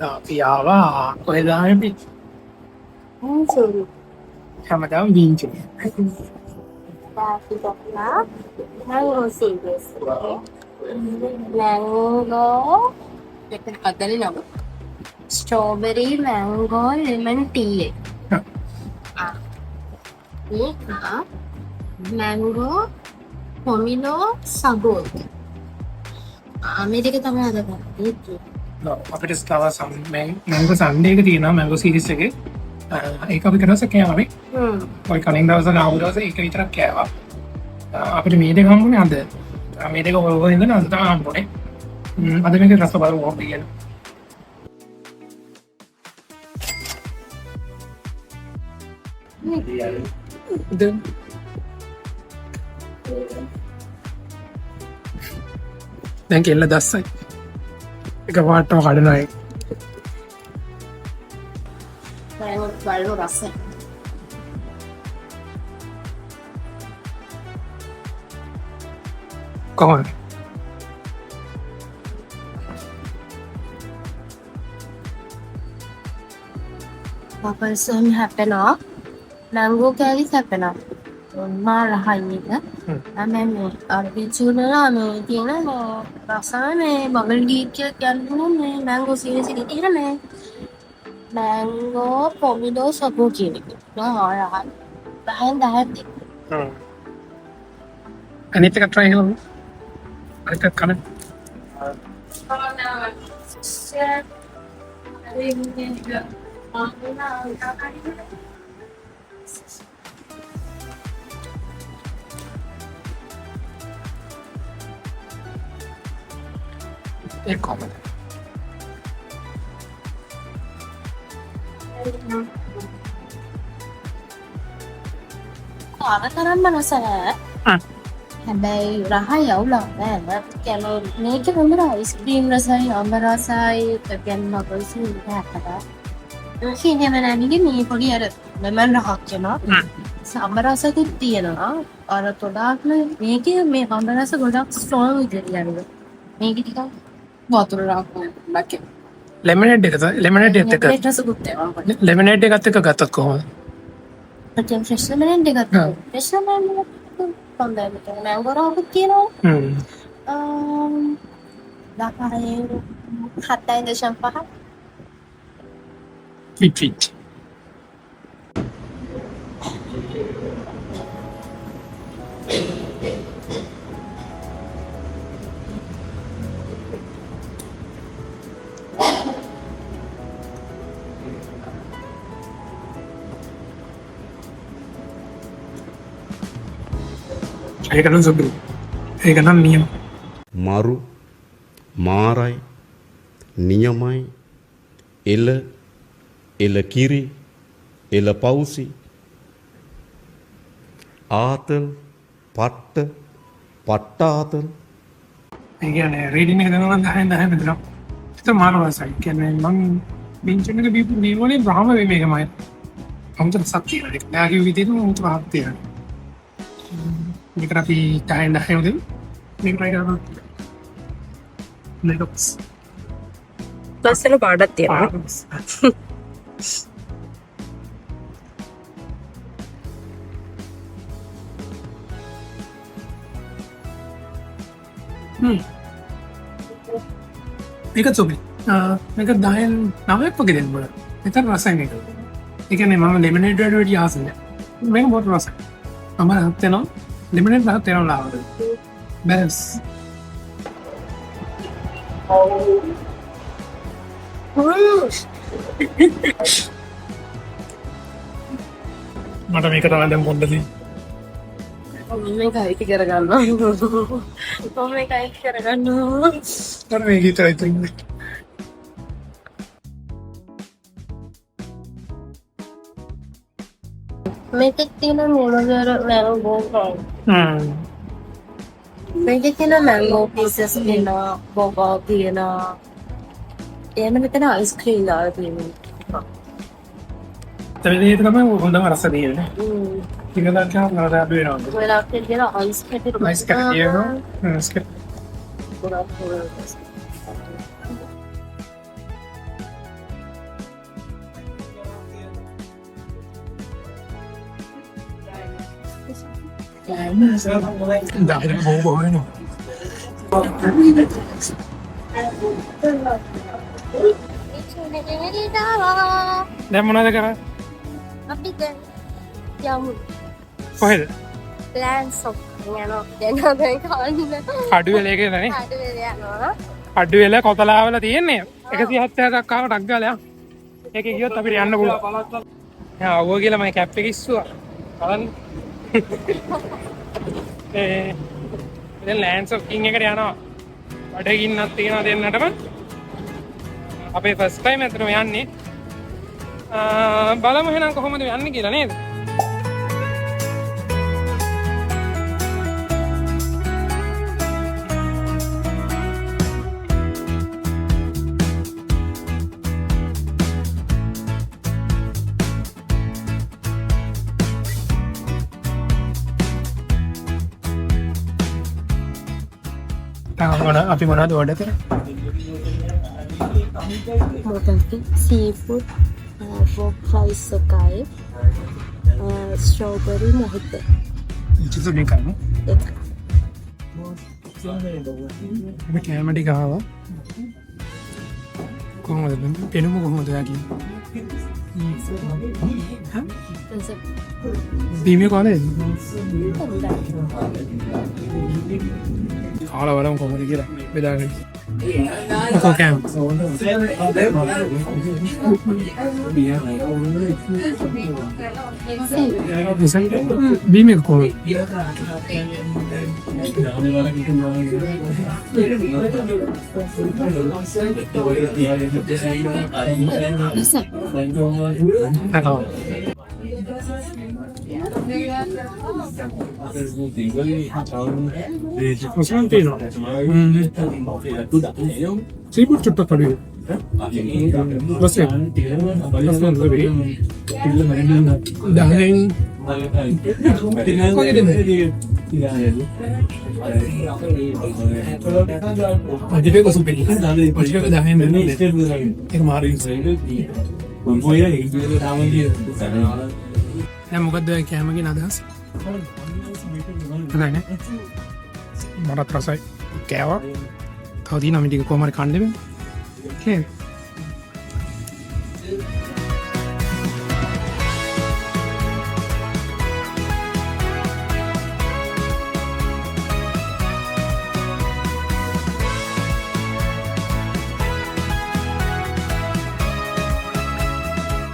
අපි ආවා ඔය දානේ Sorry. හැමදාම බීන්චු. Tapi pernah mango series. Mango. Dekat ada nama. Strawberry mango lemon tea. Ini mango pomelo sago. මේක තමයි අද ගත්තේ. අපිට ස්ටාව මැංගෝ සන්ඩේ එක තියෙනවා මැංගෝ සීරීස් එකේ. ඒක අපි කරවස කෑවානේ. ඔය කලින් දවසක ආපු දවසේ ඒක විතරක් කෑවා. අපිට මේ දෙක හම්බුනේ අද. මේ දෙක ඔය ඉඳන් අද තමයි හම්බුනේ. අද මේක රස බලමු අපි කියන. දැන් කෙල්ල දැස්සයි. එක පාටම කඩනවා ඒක. බලමු රසය. කොහොමද? පපල්සම් හැපෙනවා. මැංගෝ කෑලි හැපෙනවා. මා රහයි එක. මේ අර්බිචුනලා මේ තියෙන මේ රසම මේ බබල් ටී එක ගන්නවා මේ මැංගෝ සීරීස් එකේ තියෙන මේ මැංගෝ පොමිඩෝ සබෝ කියන එක. නෝ රහයි. 10න් 10ක්. අනිත් එක try කරමු. අනිත් එක කන. ඒක කොහොමද? තරම්ම රස නෑ. හැබැයි රහයි අවුලක් නෑ. කියන්නේ මේක මොනද අයිස්ක්‍රීම් රසයි, අඹ රසයි, කියන්නේ බබල්ස් එකකට. ඒකේම නෑනේ මේ පොඩි අර ලෙමන් රහක් කියනවා. අඹ රසකුත් තියෙනවා. අර තොඩාක්ම මේකේ මේ අඹ රස ගොඩක් ස්ට්‍රෝං විදියට යනවා. මේක ටිකක් වතුර රහක් වගේ. ලෙමනේඩ් එකද? ලෙමනේඩ් එකත් එක. ඒක රසකුත් තියෙනවා. ලෙමනේඩ් එකත් එක ගත්තත් කොහොමද? පටන් ෆ්‍රෙෂ් ලෙමනේඩ් එකත්. ෆ්‍රෙෂ් ලෙමනේඩ් පොන්දේ මැංගෝ රහකුත් තියෙනවා. දාපරේ 7.5 පිච්. ඒක නම් සුදු. ඒක නම් නියම. මරු මාරයි නියමයි එල කිරි එල පවුසි ආතල් පට්ටාතල්. ඒ කියන්නේ රීඩින් එක දෙනවා නම් 10න් 10 මෙතන. ඒක මාරු රසයි. කියන්නේ මම බින්චන් එක බීපු මේවනේ බ්‍රහ්ම වේ මේකමයි. අමුතර සත්‍ය නේද? නාගේ විදිහට උන්ට වාහක් තියෙනවා. මේකට අපි 10න් 10 උදේ මේක try කරමු. මේකස්. ලස්සන පාටක් තියෙනවා. මේක සුබි. මේක 10න් 9ක් වගේ දෙන්න බෑ. මෙතන රසයි මේක. ඒ කියන්නේ මම ලෙමනේඩ් වලට වැඩි ආසයි නෑ. මේක බොත් රසයි. මම හත් වෙනවා ලෙමනේඩ් රහත් වෙනවා ලාවද. බැලන්ස්. මට මේක තමයි දැන් පොඩ්ඩක් මේක අයිති කරගන්නවා. මම මේක අයිති කරගන්නවා. තර මේ ගීතයි තියෙන්නේ. මේකේ තියෙන මොනවාර මැංගෝ මේකේ තියෙන මැංගෝ පීසස් තියෙනවා, බෝබෝ තියෙනවා. එහෙම නැත්නම් අයිස්ක්‍රීම් දාලා තියෙනවා. තේරෙන්නේ තමයි හොඳම රස දෙන්නේ. ටික දාලා නරද අඩු වෙනවා. වෙලාවට තියෙන අයිස් කැටි නයිස් කැටියෝ. දායක බොහෝ වෙනවා. දැන් මොනවද කරන්නේ? අපි දැන් යමු කොහෙද? ප්ලෑන්ස් ඔක් යනවා දැන් දැන් කවන්න කඩු වෙලේ කියලානේ. හරි වෙලා යනවා කඩු වෙල කොතලාවල තියෙන්නේ 170ක් ආව ටක් ගාලා. ඒකේ ගියොත් අපිට යන්න පුළුවන්. යා අවුව කියලා මම කැප් එක ඉස්සුවා. බලන්න. දැන් ලෑන්ඩ්ස් ඔෆ් කිං එකට යනවා. බඩගින්නක් තියෙනවා දෙන්නටම. අපේ ෆස්ට් ටයිම් ඇත්තටම යන්නේ. බලමු එහෙනම් කොහොමද යන්නේ කියලා නේද? අපි මොනවද ඕඩර් කරේ? මොකක්ද සීෆුඩ් වොක් රයිස් එකයි ස්ට්‍රෝබෙරි මොහිතෝ ඉතින් මේ කරන්නේ. එක අපි කැම ටික ආවා. කොහොමද පෙනුම කොහොමද යකින්? බීමේ කොහොමද? කාලා වරම කොහොමද කියලා බෙදාගන්න. කෝකම්. බීමේ කොහොමද? Masih nanti no. Sibuk cepat kali. Masih. Masih lebih. Daging. Kok ini? Jadi aku sumpah. Jadi aku daging dulu. Kemarin. දැන් මොකද්ද ඔය කැමගේ අදහස්? හරිනේ. මරත් රසයි කෑවා. තව දින අපි ටික කොහමද කන්නේ? ඕකේ.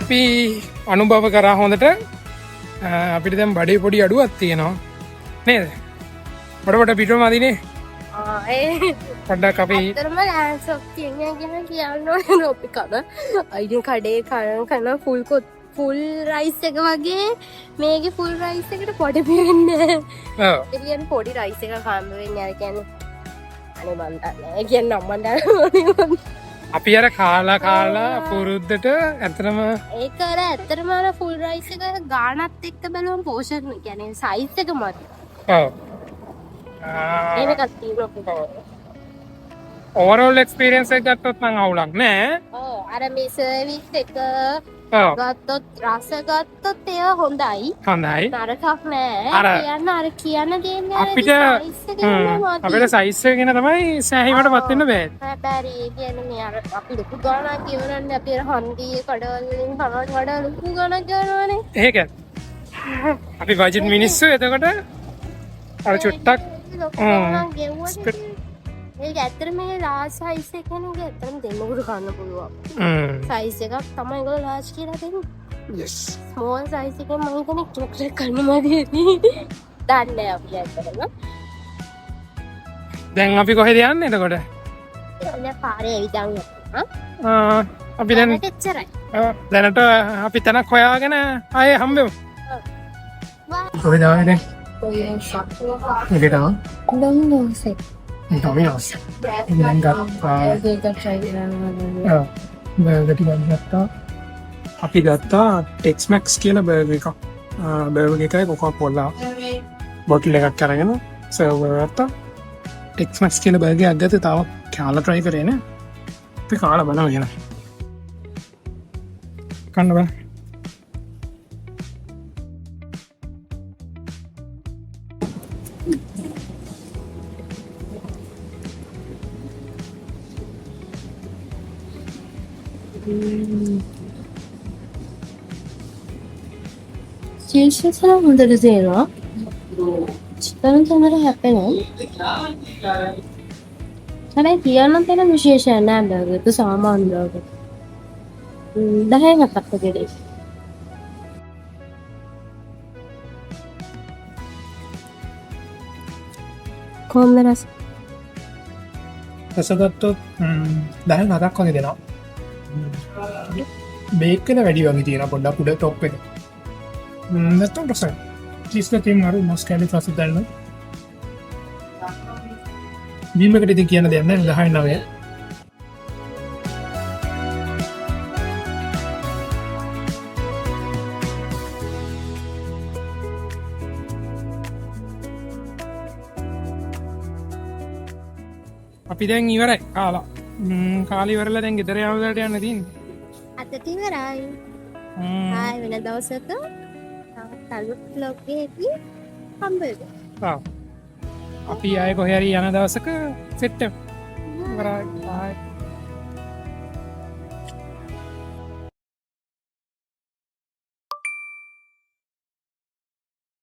අපි අනුභව කරා හොඳට අපිට දැන් බඩේ පොඩි අඩුවක් තියෙනවා නේද? පොඩ පිටුම අදිනේ. ඒ පොඩ්ඩක් අපි ඇත්තටම ලෑන්ඩ්ස් ඔෆ් කිං ගැන කියන්න ඕනේ අපි අයිඩින් කඩේ කන ෆුල් රයිස් එක වගේ මේකේ ෆුල් රයිස් එකට පොඩි පිරෙන්නේ. ඔව්. ඒ කියන්නේ පොඩි රයිස් එකක් හම්බ වෙන්නේ අර කියන්නේ අනේ මන් දන්නේ. ඒ කියන්නේ නම් මන් දන්නේ. අපි අර කාලා පුරුද්දට ඇත්තටම ඒක අර ඇත්තටම අර ෆුල් රයිස් එක ගානත් එක්ක බැලුවම පෝෂන් කියන්නේ සයිස් එක මත. ඔව්. ඒකක් තියෙනවා. ඕවරෝල් එක්ස්පීරියන්ස් එක ගත්තොත් නම් අවුලක් නෑ. ඔව් අර මේ සර්විස් එක ඔව්. ගත්තොත් රස ගත්තොත් ඒවා හොඳයි. හොඳයි. නරකක් නෑ. අර කියන්න දෙන්නේ අර අපිට size එක නෑ. අපිට සයිස් එක ගැන තමයි සෑහීමටපත් වෙන්න බෑ. හැබැයි ඒ කියන්නේ මේ අර අපි ලොකු ගාණක් කියවරන්නේ අපි අර හන්දියේ කඩවල වලින් කනවට වඩා ලොකු ගාණක් ගන්නවානේ. ඒක. අපි බජට් මිනිස්සු එතකොට අර චුට්ටක් ලොකු ගාණක් ගෙවුවනේ. ඒක ඇත්තට මේ ලාස් සයිස් එක නෙවෙයි ඇත්තටම දෙන්නකට ගන්න පුළුවන්. සයිස් එකක් තමයි ඒගොල්ලෝ ලාස් කියලා දෙන්නේ. yes. ස්මෝල් සයිස් එකෙන් මම හිතන්නේ චොක්ලට් කන්න මදියනේ. දන්නේ අපි ඇත්තටම. දැන් අපි කොහෙද යන්නේ එතකොට? දැන් පාරේ ඇවිදන් යනවා. අපි දැන් එච්චරයි. දැනට අපි තැනක් හොයාගෙන ආයේ හම්බෙමු. කොහෙද ආවේ දැන්? එකට ආවා. ඩොමිනෝස් එක. ඩොමිනෝස්. දැන් ගත්තා. ඒක try කරනවා. බර්ගර් ටිකක් ගත්තා. අපි ගත්තා ටෙක්ස්මැක්ස් කියන බර්ගර් එකක්. බර්ගර් එකයි කොකා කොලා බොටල් එකක් අරගෙන සර්ව් කරගත්තා. ටෙක්ස්මැක්ස් කියන බර්ගර් එකක් ගත්තේ තව කාලා try කරේ නේ. අපි කාලා බලමු එහෙනම්. කන්න බෑ. ශීර්ෂසන හොඳට තියෙනවා. චිතන කැමර හැපෙනවා. හැබැයි කියන්න තියෙන විශේෂයක් නෑ බර්ගර් එක සාමාන්‍ය බර්ගර්. 10න් 7ක් වගේ දෙයි. කොහොමද රස? රසගත්තොත් 10න් 7ක් වගේ දෙනවා. බේක් වෙන වැඩි වගේ තියෙනවා පොඩ්ඩක් උඩ টොප් එක. නැත්තම් රසයි. චීස් එක තියෙන අර මොස් කැලි ෆාසි දාන්න. බීම් එකට ඉතින් කියන්න දෙයක් නැහැ 10න් 9. අපි දැන් ඉවරයි කාලා. කාලේ ඉවරලා දැන් ගෙදර යවලට යන්න තියෙන්නේ. අදට ඉවරයි. ආයි වෙන දවසක තවත් vlog එකකින් හම්බ වෙමු. අපි ආයෙ කොහේ හරි යන දවසක සෙට් එක. ඉවරයි. බයි.